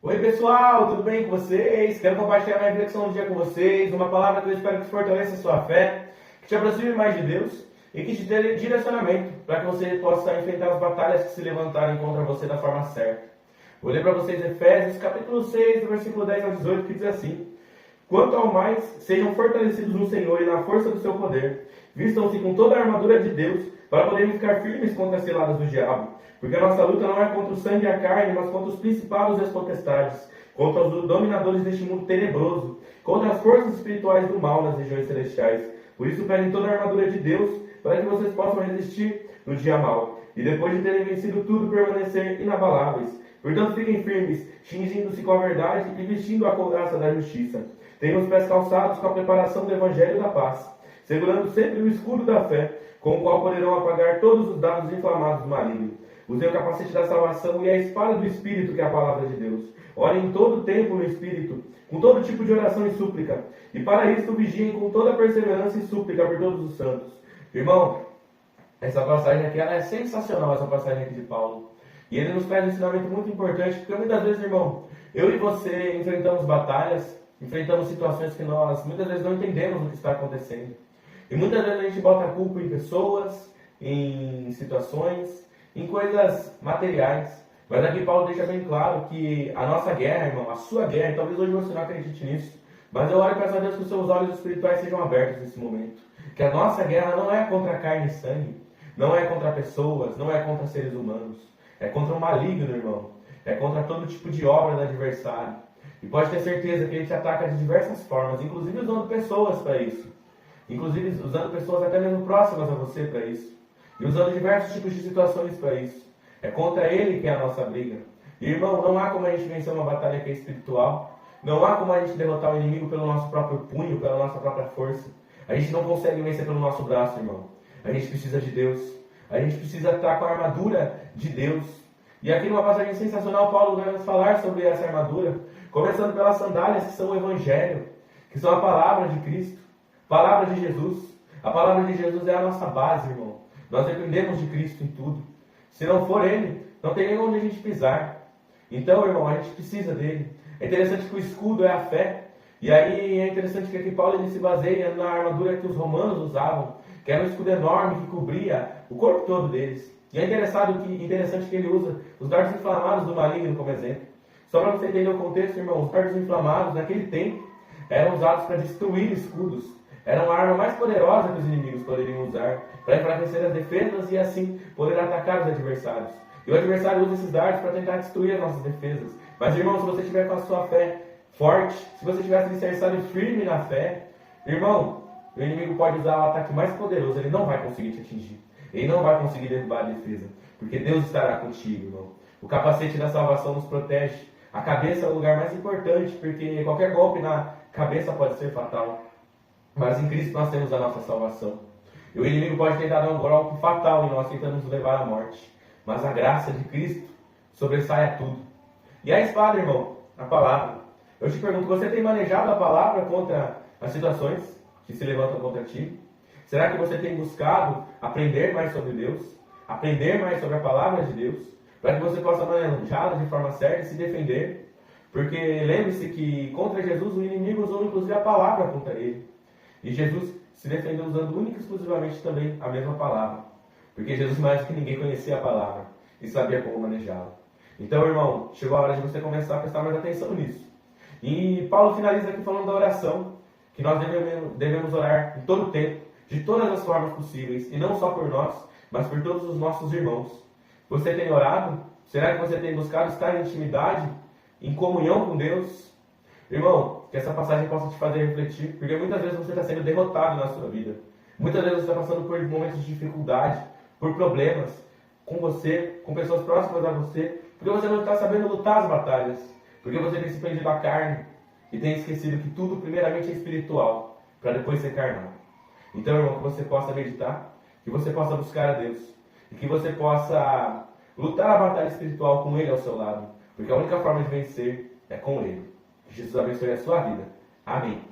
Oi pessoal, tudo bem com vocês? Quero compartilhar minha reflexão do dia com vocês, uma palavra que eu espero que fortaleça a sua fé, que te aproxime mais de Deus e que te dê direcionamento para que você possa enfrentar as batalhas que se levantarem contra você da forma certa. Vou ler para vocês Efésios capítulo 6, do versículo 10 ao 18, que diz assim: Quanto ao mais, sejam fortalecidos no Senhor e na força do seu poder. Vistam-se com toda a armadura de Deus, para poderem ficar firmes contra as ciladas do diabo. Porque a nossa luta não é contra o sangue e a carne, mas contra os principados e as potestades, contra os dominadores deste mundo tenebroso, contra as forças espirituais do mal nas regiões celestiais. Por isso peguem toda a armadura de Deus, para que vocês possam resistir no dia mau, e depois de terem vencido tudo, permanecer inabaláveis. Portanto, fiquem firmes, cingindo-se com a verdade e vestindo a couraça da justiça. Tenham os pés calçados com a preparação do Evangelho da paz, segurando sempre o escudo da fé, com o qual poderão apagar todos os dardos inflamados do maligno. Usem o capacete da salvação e a espada do Espírito, que é a palavra de Deus. Orem em todo o tempo no Espírito, com todo tipo de oração e súplica. E para isso vigiem com toda perseverança e súplica por todos os santos. Irmão, essa passagem aqui ela é sensacional, essa passagem aqui de Paulo. E ele nos traz um ensinamento muito importante, porque muitas vezes, irmão, eu e você enfrentamos batalhas, enfrentamos situações que nós muitas vezes não entendemos o que está acontecendo. E muitas vezes a gente bota a culpa em pessoas, em situações, em coisas materiais. Mas aqui Paulo deixa bem claro que a nossa guerra, irmão, a sua guerra, e talvez hoje você não acredite nisso, mas eu oro e peço a Deus que os seus olhos espirituais sejam abertos nesse momento. Que a nossa guerra não é contra carne e sangue, não é contra pessoas, não é contra seres humanos. É contra o maligno, irmão. É contra todo tipo de obra do adversário. E pode ter certeza que ele te ataca de diversas formas, inclusive usando pessoas para isso. Inclusive usando pessoas até mesmo próximas a você para isso. E usando diversos tipos de situações para isso. É contra ele que é a nossa briga. E, irmão, não há como a gente vencer uma batalha que é espiritual. Não há como a gente derrotar o inimigo pelo nosso próprio punho, pela nossa própria força. A gente não consegue vencer pelo nosso braço, irmão. A gente precisa de Deus. A gente precisa estar com a armadura de Deus. E aqui numa passagem sensacional, Paulo vai nos falar sobre essa armadura, começando pelas sandálias que são o Evangelho, que são a palavra de Cristo, a palavra de Jesus. A palavra de Jesus é a nossa base, irmão. Nós dependemos de Cristo em tudo. Se não for Ele, não tem nem onde a gente pisar. Então, irmão, a gente precisa dele. É interessante que o escudo é a fé. E aí é interessante que aqui Paulo ele se baseia na armadura que os romanos usavam, que era um escudo enorme que cobria o corpo todo deles. E é interessante que ele usa os dardos inflamados do maligno como exemplo. Só para você entender o contexto, irmão, os dardos inflamados naquele tempo eram usados para destruir escudos. Era uma arma mais poderosa que os inimigos poderiam usar para enfraquecer as defesas e assim poder atacar os adversários. E o adversário usa esses dardos para tentar destruir as nossas defesas. Mas, irmão, se você tiver com a sua fé forte, se você tiver alicerçado e firme na fé, irmão, o inimigo pode usar o ataque mais poderoso, ele não vai conseguir te atingir. Ele não vai conseguir derrubar a defesa, porque Deus estará contigo, irmão. O capacete da salvação nos protege. A cabeça é o lugar mais importante, porque qualquer golpe na cabeça pode ser fatal. Mas em Cristo nós temos a nossa salvação. E o inimigo pode tentar dar um golpe fatal em nós, tentando nos levar à morte. Mas a graça de Cristo sobressai a tudo. E a espada, irmão, a palavra. Eu te pergunto, você tem manejado a palavra contra as situações que se levantam contra ti? Será que você tem buscado aprender mais sobre Deus? Aprender mais sobre a palavra de Deus? Para que você possa manejá-la de forma certa e se defender? Porque lembre-se que contra Jesus o inimigo usou inclusive a palavra contra ele. E Jesus se defendeu usando única e exclusivamente também a mesma palavra. Porque Jesus mais do que ninguém conhecia a palavra e sabia como manejá-la. Então, irmão, chegou a hora de você começar a prestar mais atenção nisso. E Paulo finaliza aqui falando da oração, que nós devemos orar em todo o tempo, de todas as formas possíveis, e não só por nós, mas por todos os nossos irmãos. Você tem orado? Será que você tem buscado estar em intimidade, em comunhão com Deus? Irmão, que essa passagem possa te fazer refletir, porque muitas vezes você está sendo derrotado na sua vida. Muitas vezes você está passando por momentos de dificuldade, por problemas com você, com pessoas próximas a você, porque você não está sabendo lutar as batalhas, porque você tem se prendido à carne e tem esquecido que tudo primeiramente é espiritual, para depois ser carnal. Então, irmão, que você possa meditar, que você possa buscar a Deus, e que você possa lutar a batalha espiritual com Ele ao seu lado, porque a única forma de vencer é com Ele. Que Jesus abençoe a sua vida. Amém.